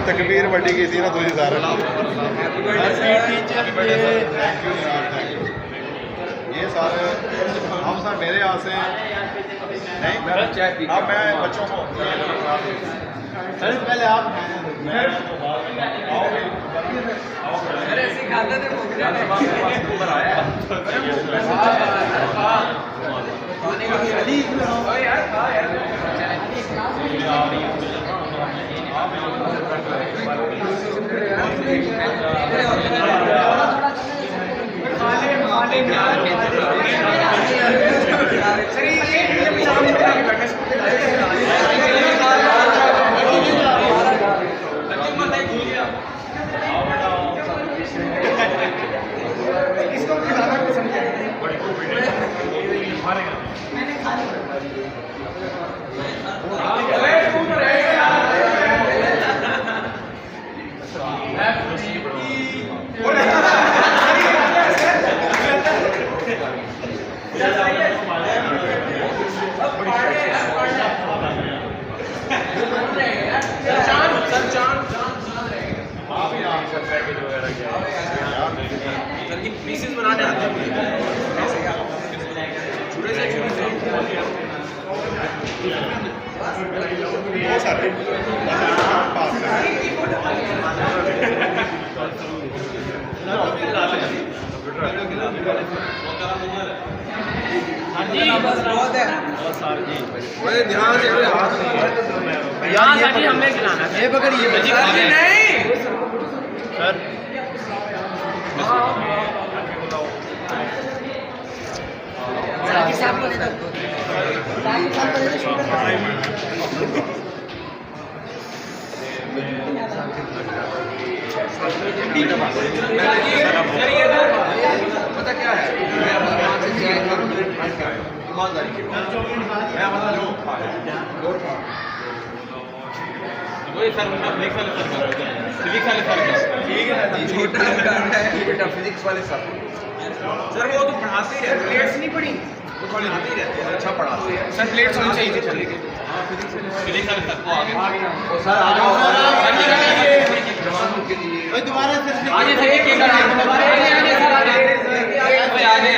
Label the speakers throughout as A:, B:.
A: तकबीर बड़ी की थी ना तुझे सारा ये सारे हम सर मेरे यहाँ से नहीं अब मैं बच्चों को पहले आप सिखाते थे पीसेस बनाने आते हैं छुरे से ध्यान से हमें खिलाना ये पकड़िए नहीं सर पता क्या है ईमानदारी के वही सर फिजिक्स वाले सर ठीक है छोटा बेटा फिजिक्स वाले सर वो तो पढ़ाते ही रहते प्लेट्स नहीं पढ़ी वो थोड़ी आती ही रहती है अच्छा पढ़ाते हैं सर प्लेट्स होनी चाहिए चलेगी फिजिक्स वाले सर को आगे सर आ जाओ के लिए भाई दोबारा से आगे से एक दोबारा आगे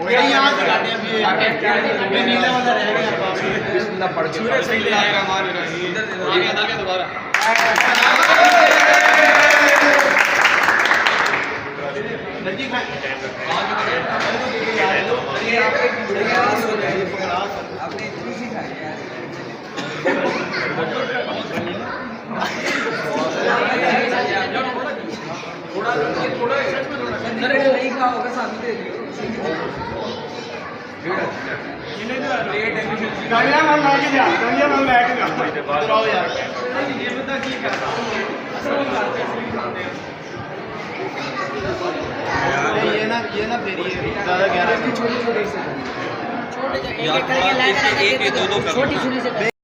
A: कोई यहां से काटे अभी ये नीला वाला रह गया बिस्मिल्लाह पढ़ के सूरज सही ले आएगा हमारे आगे दोबारा नजी भाई आपने इतनी सिखाई है थोड़ा नहीं खा होगा साथ दे दियो गाड़ियां मन ला के जा गाड़ियां मन ला के जा इधर आओ यार ये बता की कर ये ना फिर ये ज्यादा गहरा छोटे छोटे से छोटे एक दो छोटी छुरी से